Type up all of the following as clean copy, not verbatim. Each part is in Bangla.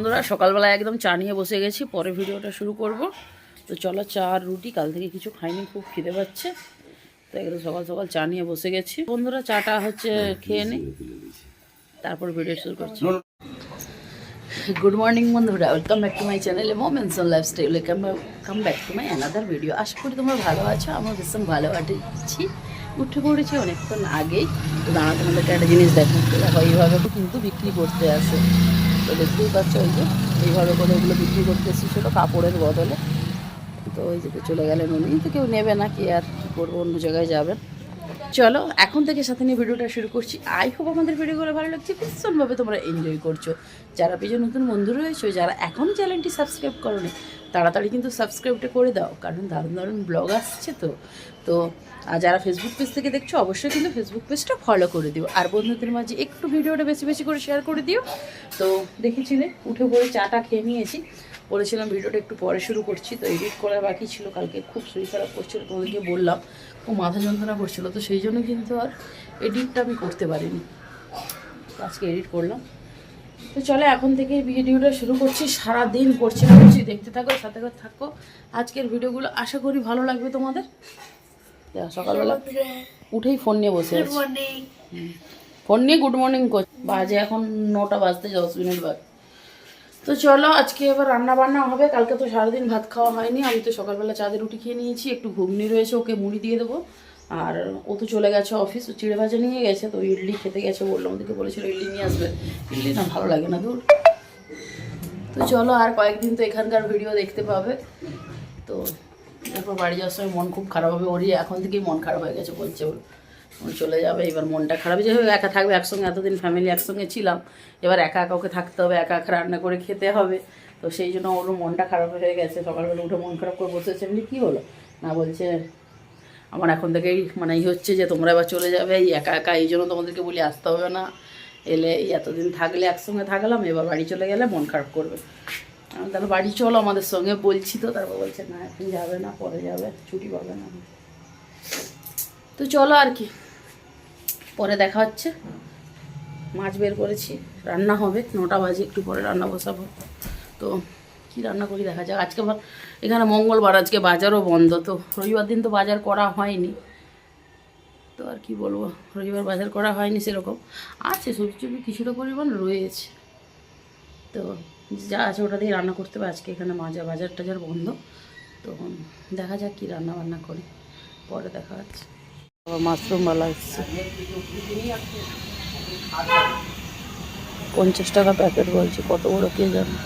বন্ধুরা সকালবেলা একদম চা নিয়ে বসে গেছি, পরে ভিডিওটা শুরু করব। তো চলো চা আর রুটি, কাল থেকে কিছু খাইনি, খুব খিদে পাচ্ছে, তো একদম সকাল সকাল চা নিয়ে বসে গেছি। বন্ধুরা চাটা হচ্ছে খেয়ে নিই, তারপর ভিডিও শুরু করছি। গুড মর্নিং বন্ধুরা, ওয়েলকাম ব্যাক টু মাই চ্যানেলে moments on lifestyle. Come back to my another video. আশা করি তোমরা ভালো আছো, আমার ভীষণ ভালো আছি। উঠে পড়েছি অনেকক্ষণ আগেই। তো দাঁড়া, তোমাদেরকে একটা জিনিস দেখো, এইভাবে কিন্তু বিক্রি করতে আসে। তো দেখতেই পাচ্ছ, ওই যে এইভাবে করে ওগুলো বিক্রি করতে এসেছিলো কাপড়ের বদলে। তো ওই যে চলে গেলেন উনি, তো কেউ নেবে না, কি আর কী করবো, অন্য জায়গায় যাবেন। চলো এখন থেকে সাথে নিয়ে ভিডিওটা শুরু করছি। আই হোপ আমাদের ভিডিওগুলো ভালো লাগছে, ভীষণভাবে তোমরা এনজয় করছো। যারা পেজে নতুন বন্ধু রয়েছে, যারা এখনও চ্যানেলটি সাবস্ক্রাইব করোনি, তাড়াতাড়ি কিন্তু সাবস্ক্রাইবটা করে দাও, কারণ দারুণ দারুণ ব্লগ আসছে। তো যারা ফেসবুক পেজ থেকে দেখছো, অবশ্যই কিন্তু ফেসবুক পেজটা ফলো করে দিও, আর বন্ধুদের মাঝে একটু ভিডিওটা বেশি বেশি করে শেয়ার করে দিও। তো দেখেছিলে উঠে পড়ে চাটা খেয়ে নিয়েছি, বলেছিলাম ভিডিওটা একটু পরে শুরু করছি। তো এডিট করার বাকি ছিল, কালকে খুব শরীর খারাপ করছিল, তোমাদেরকে বললাম, ও মাথা যন্ত্রণা করছিল, তো সেই জন্য কিন্তু আর এডিটটা আমি করতে পারিনি। আজকে এডিট করলাম। তো চলো এখন থেকে ভিডিওটা শুরু করছি। সারাদিন করছি, দেখতে থাকো, সাথে থাকো। আজকের ভিডিওগুলো আশা করি ভালো লাগবে তোমাদের। সকালবেলা উঠেই ফোন নিয়ে বসে আছি, ফোন নিয়ে গুড মর্নিং করছি। বাজে এখন 9টা বাজতে 10 মিনিট বাকি। তো চলো আজকে এবার রান্না বান্না হবে। কালকে তো সারাদিন ভাত খাওয়া হয়নি, আমি তো সকালবেলা চাঁদের রুটি খেয়ে নিয়েছি, একটু ঘুগনি রয়েছে, ওকে মুড়ি দিয়ে দেবো। আর ও তো চলে গেছে অফিস, ও চিড়ে ভাজা নিয়ে গেছে, তো ইডলি খেতে গেছে, বললাম, ওদেরকে বলেছিল ইডলি নিয়ে আসবে, ইডলি না ভালো লাগে না দূর। তো চলো আর কয়েকদিন তো এখানকার ভিডিও দেখতে পাবে। তো এরপর বাড়ি যাওয়ার সময় মন খুব খারাপ হবে, ওরই এখন থেকেই মন খারাপ হয়ে গেছে, বলছে ওর চলে যাবে, এবার মনটা খারাপ, যে একা থাকবে, একসঙ্গে এতদিন ফ্যামিলি একসঙ্গে ছিলাম, এবার একা একা ওকে থাকতে হবে, একা একা রান্না করে খেতে হবে। তো সেই জন্য ওর মনটা খারাপ হয়ে গেছে, সকালবেলা উঠে মন খারাপ করে বসেছে। এমনি কী হলো না, বলছে আমার এখন থেকেই মানে হচ্ছে যে তোমরা এবার চলে যাবে, এই একা একা, এই জন্য তোমাদেরকে বলি আসতে হবে না, এলে এতদিন থাকলে একসঙ্গে থাকলাম, এবার বাড়ি চলে গেলে মন খারাপ করবে। তাহলে বাড়ি চলো আমাদের সঙ্গে, বলছি। তো তারপর বলছে না এখন যাবে না, পরে যাবে, ছুটি পাবে না। তো চলো আর কি, পরে দেখা হচ্ছে। মাছ বের করেছি, রান্না হবে, 9টা বাজে, একটু পরে রান্না বসাবো। তো কি রান্না করি দেখা যাক। আজকে এখানে মঙ্গলবার, আজকে বাজারও বন্ধ, তো রবিবার দিন তো বাজার করা হয়নি। তো আর কি বলবো, রবিবার বাজার করা হয়নি সেরকম, আছে সবজি কিছুটা পরিমাণ রয়েছে, তো যা আছে ওটা দিয়ে রান্না করতে হবে। আজকে এখানে বাজার টাজার বন্ধ, তো দেখা যাক কি রান্না বান্না করি, পরে দেখা যাচ্ছে। মাশরুম বালা এসছে, 50 টাকা প্যাকেট বলছে, কত বড় কে জানে।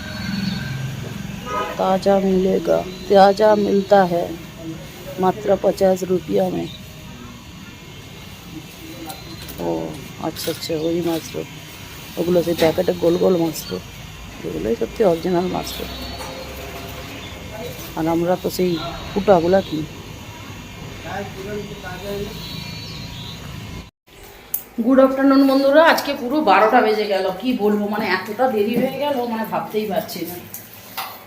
ताज़ा मिलेगा, ताज़ा मिलता है मात्र 50 रुपया में। ও আচ্ছা আচ্ছা, ওই মাশরুম, ওগুলো সেই প্যাকেটে গোল গোল মাশরুম, এগুলোই সত্যি অরিজিনাল মাশরুম। আর আমরা তো সেই ফুটাগুলা কিনি। গুড আফটারনুন বন্ধুরা, আজকে পুরো 12টা বেজে গেল, কি বলবো, মানে এতটা দেরি হয়ে গেল, মানে ভাবতেই পারছি না।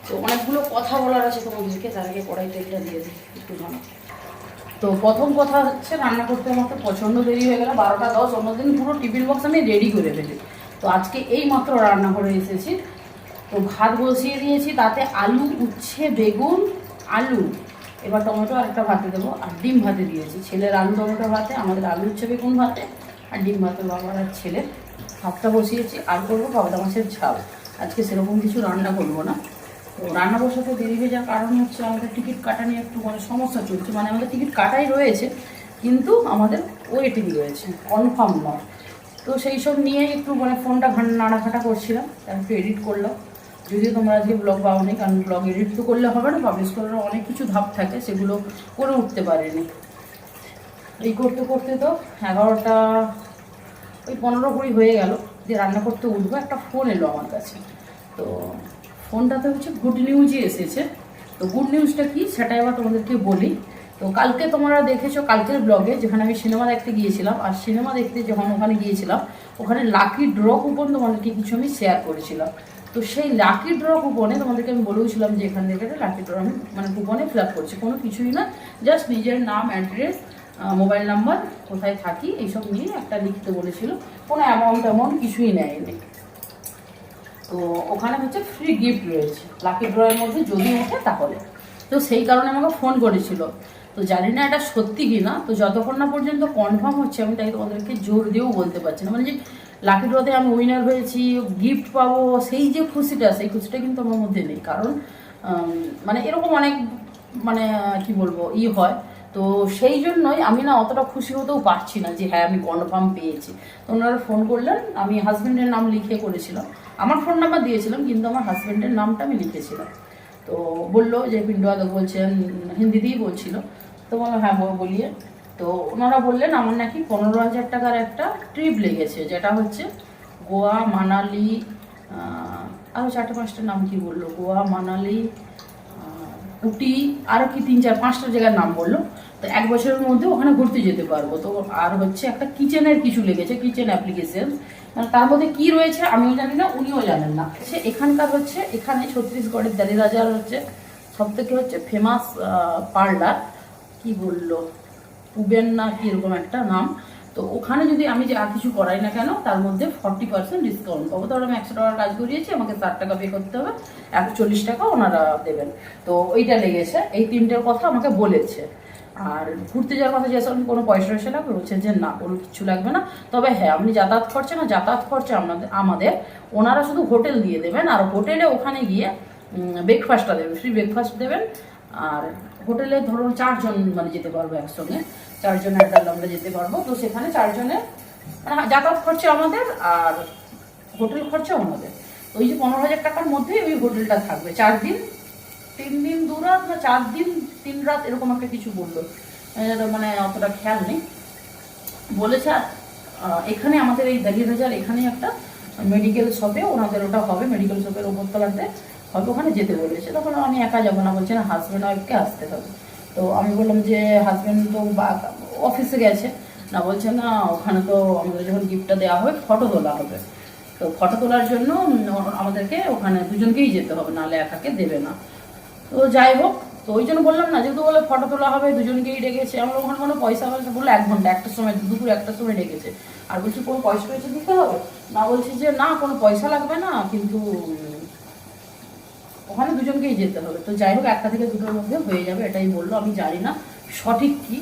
তো অনেকগুলো কথা বলার আছে তোমাদেরকে, তার আগে কড়াই তেলটা দিয়ে দিই একটু জানো। তো প্রথম কথা হচ্ছে, রান্না করতে আমার তো প্রচণ্ড দেরি হয়ে গেল, 12টা 10। অন্যদিন পুরো টিফিন বক্স আমি রেডি করে ফেলি, তো আজকে এই মাত্র রান্না করে এসেছি। তো ভাত বসিয়ে দিয়েছি, তাতে আলু, উচ্ছে, বেগুন, আলু, এবার টমেটো আর একটা ভাতে দেবো, আর ডিম ভাতে দিয়েছি। ছেলের আলু টমেটো ভাতে, আমাদের আলু, উচ্ছে, বেগুন ভাতে, আর ডিম ভাতে বাবার আর ছেলের। ভাতটা বসিয়েছি, আর করবো পাবদা মাছের ঝাল। আজকে সেরকম কিছু রান্না করবো না। তো রান্না বসাতে দেরি হয়ে যাওয়ার কারণ হচ্ছে, আমাদের টিকিট কাটা নিয়ে একটু মানে সমস্যা চলছে, মানে আমাদের টিকিট কাটাই রয়েছে, কিন্তু আমাদের ওয়েটিং রয়েছে, কনফার্ম নয়। তো সেই সব নিয়ে একটু মানে ফোনটা নাড়াঘাটা করছিলাম, একটু এডিট করলাম। যদিও তোমরা আজকে ব্লগ পাওনি, কারণ ব্লগ এডিট তো করলে হবে না, পাবলিশ করার অনেক কিছু ধাপ থাকে, সেগুলো করে উঠতে পারিনি। এই করতে করতে তো 11টা ওই 15-20 হয়ে গেল, যে রান্না করতে উঠবো, একটা ফোন এলো আমার কাছে। তো ফোনটাতে হচ্ছে গুড নিউজই এসেছে। তো গুড নিউজটা কি সেটা এবার তোমাদেরকে বলি। তো কালকে তোমরা দেখেছো কালকের ব্লগে, যেখানে আমি সিনেমা দেখতে গিয়েছিলাম, আর সিনেমা দেখতে যখন ওখানে গিয়েছিলাম, ওখানে লাকি ড্র কুপন তোমাদেরকে কিছু আমি শেয়ার করেছিলাম। তো সেই লাকি ড্র কুপনে তোমাদেরকে আমি বলেওছিলাম যে এখান থেকে লাকি ড্র আমি মানে কুপনে ফিল আপ করছি, কোনো কিছুই না, জাস্ট নিজের নাম, অ্যাড্রেস, মোবাইল নাম্বার, কোথায় থাকি, এইসব নিয়ে একটা লিখতে বলেছিল, কোনো অ্যামাউন্ট কিছুই নেয়নি। তো ওখানে হচ্ছে ফ্রি গিফট রয়েছে লাকি ড্রয়ের মধ্যে, যদি ওঠে তাহলে। তো সেই কারণে আমাকে ফোন করেছিল। তো জানি না এটা সত্যি কি না, তো যতক্ষণ না পর্যন্ত কনফার্ম হচ্ছে আমি তাই তোমাদেরকে জোর দিয়েও বলতে পারছি না। মানে যে লাকি ড্রতে আমি উইনার হয়েছি, গিফট পাবো, সেই যে খুশিটা, সেই খুশিটা কিন্তু আমার মধ্যে নেই। কারণ মানে এরকম অনেক মানে কি বলবো হয়। তো সেই জন্যই আমি না অতটা খুশি হতেও পারছি না যে হ্যাঁ আমি কনফার্ম পেয়েছি। তো ওনারা ফোন করলেন, আমি হাজব্যান্ডের নাম লিখে করেছিলাম, আমার ফোন নাম্বার দিয়েছিলাম কিন্তু আমার হাজব্যান্ডের নামটা আমি লিখেছিলাম। তো বললো যে পিন্টু আদক বলছেন, হিন্দিতেই বলছিল। তো বললাম হ্যাঁ বলিয়ে। তো ওনারা বললেন আমার নাকি 15,000 টাকার একটা ট্রিপ লেগেছে, যেটা হচ্ছে গোয়া, মানালি, আরও 4-5টা নাম কি বললো, গোয়া, মানালি, উটি, আরও কি 3-4-5টা জায়গার নাম বললো। তো 1 বছরের মধ্যে ওখানে ঘুরতে যেতে পারবো। তো আর হচ্ছে একটা কিচেনের কিছু লেগেছে, কিচেন অ্যাপ্লিকেশন, মানে তার মধ্যে কী রয়েছে আমিও জানি না, উনিও জানেন না। সে এখানকার হচ্ছে, এখানে ছত্তিশগড়ের দালিরাজার হচ্ছে সব থেকে হচ্ছে ফেমাস পার্লার, কি বললো উবেন না কি এরকম একটা নাম। তো ওখানে যদি আমি যা কিছু করাই না কেন তার মধ্যে 40% ডিসকাউন্ট পাবো। ধরো আমি 100 টাকার কাজ করিয়েছি, আমাকে 60 টাকা পে করতে হবে, 140 টাকা ওনারা দেবেন। তো ওইটা লেগেছে, এই 3টের কথা আমাকে বলেছে। আর ঘুরতে যাওয়ার কথা যেসব কোনো পয়সা লাগবে, বলছে যে না কোনো কিছু লাগবে না। তবে হ্যাঁ আপনি যাতায়াত খরচা আমাদের ওনারা শুধু হোটেল দিয়ে দেবেন, আর হোটেলে ওখানে গিয়ে ব্রেকফাস্টটা দেবেন, ফ্রি ব্রেকফাস্ট দেবেন। আর হোটেলে ধরুন 4 জন মানে যেতে পারবো একসঙ্গে, 4 জনের একটা আমরা যেতে পারবো। তো সেখানে 4 জনের মানে যাতায়াত খরচা আমাদের আর হোটেল খরচা আমাদের। ওই যে 15,000 টাকার মধ্যেই ওই হোটেলটা থাকবে 4 দিন, 3 দিন 2 রাত না 4 দিন 3 রাত এরকম একটা কিছু বললো, মানে অতটা খেয়াল নেই বলেছে। এখানে আমাদের এই দালিরাজার এখানে একটা মেডিকেল শপে ওনাদের ওটা হবে, মেডিকেল শপের ওপরতলাতে হবে, ওখানে যেতে বলেছে। তখন আমি একা যাবো না, বলছে না হাজব্যান্ড ওয়াইফকে আসতে হবে। তো আমি বললাম যে হাজব্যান্ড তো অফিসে গেছে না, বলছে না ওখানে তো আমাদের যখন গিফটটা দেওয়া হবে ফটো তোলা হবে। তো ফটো তোলার জন্য আমাদেরকে ওখানে দুজনকেই যেতে হবে, নাহলে একাকে দেবে না। তো যাই হোক, তো ওই জন্য বললাম না, যেহেতু বলে ফটো তোলা হবে দুজনকেই ডেকেছে, আমরা ওখানে কোনো পয়সা বললো 1 ঘন্টা, 1টার সময়, দুপুর 1টার সময় ডেকেছে। আর বলছি কোনো পয়সা দিতে হবে না, বলছি যে না কোনো পয়সা লাগবে না, কিন্তু ওখানে দুজনকেই যেতে হবে। তো যাই হোক 1টা থেকে 2টোর মধ্যে হয়ে যাবে, এটাই বললো। আমি জানি না সঠিক কি।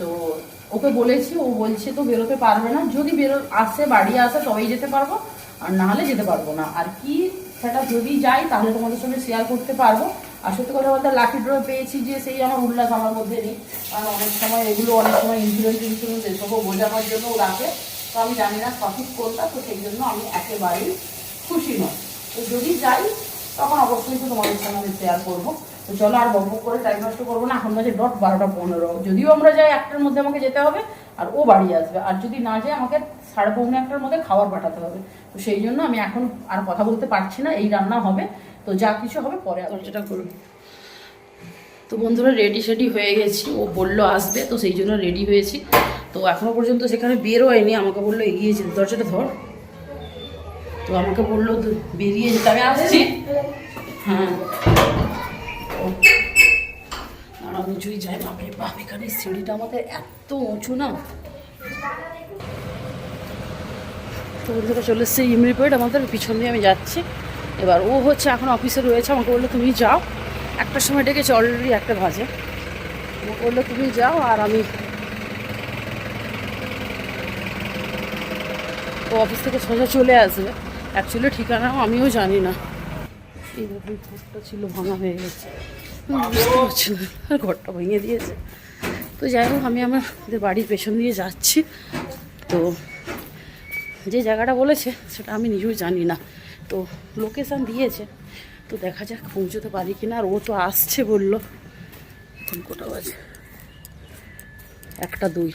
তো ওকে বলেছি, ও বলছে তো বেরোতে পারবে না, যদি বাড়ি আসে তবেই যেতে পারবো, আর না হলে যেতে পারবো না। আর কি সেটা যদি যাই তাহলে তোমাদের সঙ্গে শেয়ার করতে পারবো। আর সত্যি কথা বলতে লাকি ড্র পেয়েছি যে সেই আমার উল্লাস আমার মধ্যে নেই। কারণ অনেক সময় এগুলো অনেক সময় ইন্স্যুরেন্স এসবও বোঝানোর জন্যও রাখে। তো আমি জানি না সঠিক কোনটা, তো সেই জন্য আমি একেবারেই খুশি নয়। তো যদি যাই তখন অবশ্যই তো তোমাদের সঙ্গে আমি শেয়ার করবো। তো চলো আর বক করে টাইম নষ্ট করবো না, এখন বাজে 12:15। যদিও আমরা যাই 1টার মধ্যে আমাকে যেতে হবে, আর ও বাড়ি আসবে। আর যদি না যায় আমাকে 1:30-1টার মধ্যে খাবার পাঠাতে হবে। তো সেই জন্য আমি এখন আর কথা বলতে পারছি না, এই রান্না হবে, তো যা কিছু হবে পরে আলোচনা করুন। তো বন্ধুরা রেডি সেডি হয়ে গেছি, ও বললো আসবে, তো সেই জন্য রেডি হয়েছি। তো এখনও পর্যন্ত সেখানে বের হয়নি, আমাকে বললো এগিয়ে যেতে, দরজাটা ধর। তো আমাকে বললো বেরিয়ে যেতে, আমি আসছি। হ্যাঁ দাঁড়া উঁচুই যায়, বাপরে বাপ, এখানে সিঁড়িটা আমাদের এত উঁচু না। তো বন্ধুরা চলে এসছে ইমরি পয়েন্ট, আমাদের পিছন দিয়ে আমি যাচ্ছি। এবার ও হচ্ছে এখন অফিসে রয়েছে, আমাকে বললো তুমি যাও, 1টার সময় ডেকেছে, অলরেডি 1টা বাজে। আমাকে বললো তুমি যাও, আর আমি ও অফিস থেকে সোজা চলে আসবে। অ্যাকচুয়ালি ঠিকানাও আমিও জানি না। এইভাবে ঘরটা ছিল ভাঙা হয়ে গেছে, বুঝতে পারছি না, ঘরটা ভেঙে দিয়েছে। তো যাই হোক আমি আমাদের বাড়ির পেছন দিয়ে যাচ্ছি। তো যে জায়গাটা বলেছে সেটা আমি নিজেও জানি না, তো লোকেশান দিয়েছে, তো দেখা যাক পৌঁছতে পারি কিনা। আর ও তো আসছে বললো, এখন কটা বাজে, 1:02,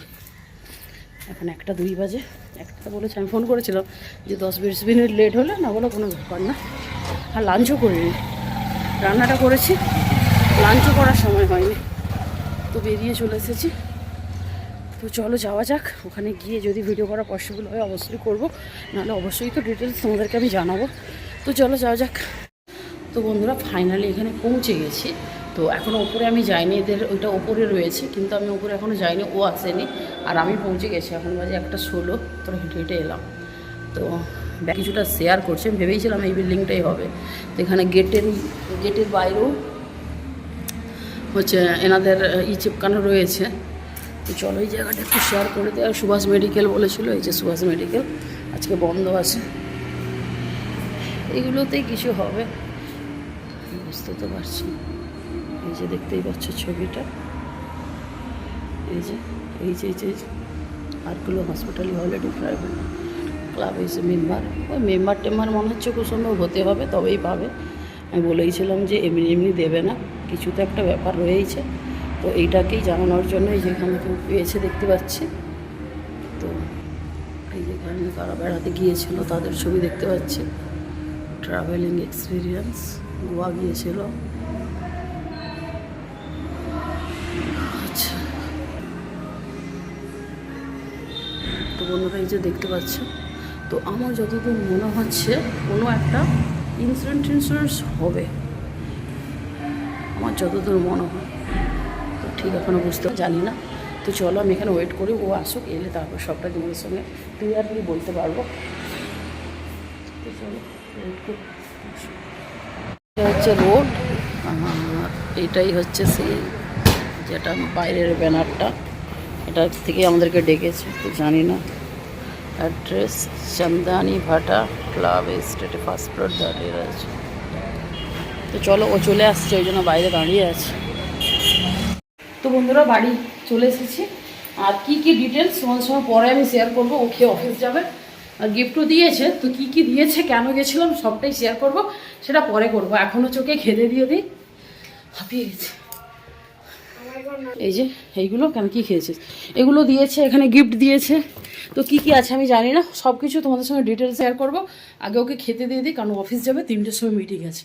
এখন 1:02 বাজে। 1টা বলেছে, আমি ফোন করেছিলাম যে 10-20 মিনিট লেট হলে না, বলো কোনো ব্যাপার না। আর লাঞ্চও করিনি, রান্নাটা করেছি, লাঞ্চও করার সময় হয়নি। তো বেরিয়ে চলে এসেছি। তো চলো যাওয়া যাক, ওখানে গিয়ে যদি ভিডিও করা পসিবল হয় অবশ্যই করবো, নাহলে অবশ্যই তো ডিটেলস তোমাদেরকে আমি জানাবো। তো চলো যাওয়া যাক। তো বন্ধুরা ফাইনালি এখানে পৌঁছে গেছি। তো এখনও ওপরে আমি যাইনি, এদের ওইটা ওপরে রয়েছে, কিন্তু আমি ওপরে এখনও যাইনি, ও আসেনি। আর আমি পৌঁছে গেছি, এখন বাজে 1:16, তোরা হেঁটে হেঁটে এলাম। তো কিছুটা শেয়ার করছে। আমি ভেবেছিলাম এই বিল্ডিংটাই হবে, তো এখানে গেটের বাইরেও হচ্ছে এনাদের চিপকানো রয়েছে। তো চলো এই জায়গাটা একটু শেয়ার করে দেয়। আর সুভাষ মেডিকেল বলেছিল, এই যে সুভাষ মেডিকেল আজকে বন্ধ আছে। এগুলোতেই কিছু হবে বুঝতে তো পারছি। এই যে দেখতেই পাচ্ছ ছবিটা, এই যে আরগুলো হসপিটালি অলরেডি প্রাইভেট ক্লাব এসে মেম্বার, ওই মেম্বার টেম্বার মনে হচ্ছে খুব সম্ভব হতে হবে, তবেই পাবে। আমি বলেইছিলাম যে এমনি দেবে না, কিছু তো একটা ব্যাপার রয়েছে। তো এইটাকেই জানানোর জন্য এই যেখানে কেউ পেয়েছে দেখতে পাচ্ছি। তো এই যেখানে কারা বেড়াতে গিয়েছিল তাদের ছবি দেখতে পাচ্ছি। ট্রাভেলিং এক্সপিরিয়েন্স, গোয়া গিয়েছিল। আচ্ছা, তো বন্ধুরা এই যে দেখতে পাচ্ছ, তো আমার যতদূর মনে হচ্ছে কোনো একটা ইন্স্যুরেন্স হবে, আমার যতদূর মনে হয়। তো ঠিক এখনও বুঝতে জানি না। তো চলো আমি এখানে ওয়েট করি, ও আসুক, এলে তারপর সবটা তোমাদের সঙ্গে ক্লিয়ারলি বলতে পারবো। তো চলো ওয়েট করি। এটা হচ্ছে রোড, আর এটাই হচ্ছে সেই যেটা বাইরের ব্যানারটা, এটা থেকে আমাদেরকে ডেকেছে। তো জানি না অ্যাড্রেস, চান্দানি ভাটা ক্লাব এস্টেটে ফার্স্ট ফ্লোর দাঁড়িয়ে আছে। তো চলো, ও চলে আসছে, ওই জন্য বাইরে দাঁড়িয়ে আছে। তো বন্ধুরা বাড়ি চলে এসেছি, আর কি কি ডিটেলস তোমাদের সঙ্গে পরে আমি শেয়ার করবো। ও খেয়ে অফিস যাবে, আর গিফটও দিয়েছে। তো কি কি দিয়েছে, কেন গেছিলাম, সবটাই শেয়ার করব, সেটা পরে করবো। এখনও চোখে খেতে দিয়ে দিই, হাঁপিয়ে গেছে। এই যে এইগুলো কেন কি খেয়েছিস, এগুলো দিয়েছে, এখানে গিফট দিয়েছে। তো কি কি আছে আমি জানি না, সব কিছু তোমাদের সঙ্গে ডিটেলস শেয়ার করবো। আগে ওকে খেতে দিয়ে দিই, কারণ অফিস যাবে, 3টের সময় মিটিং আছে।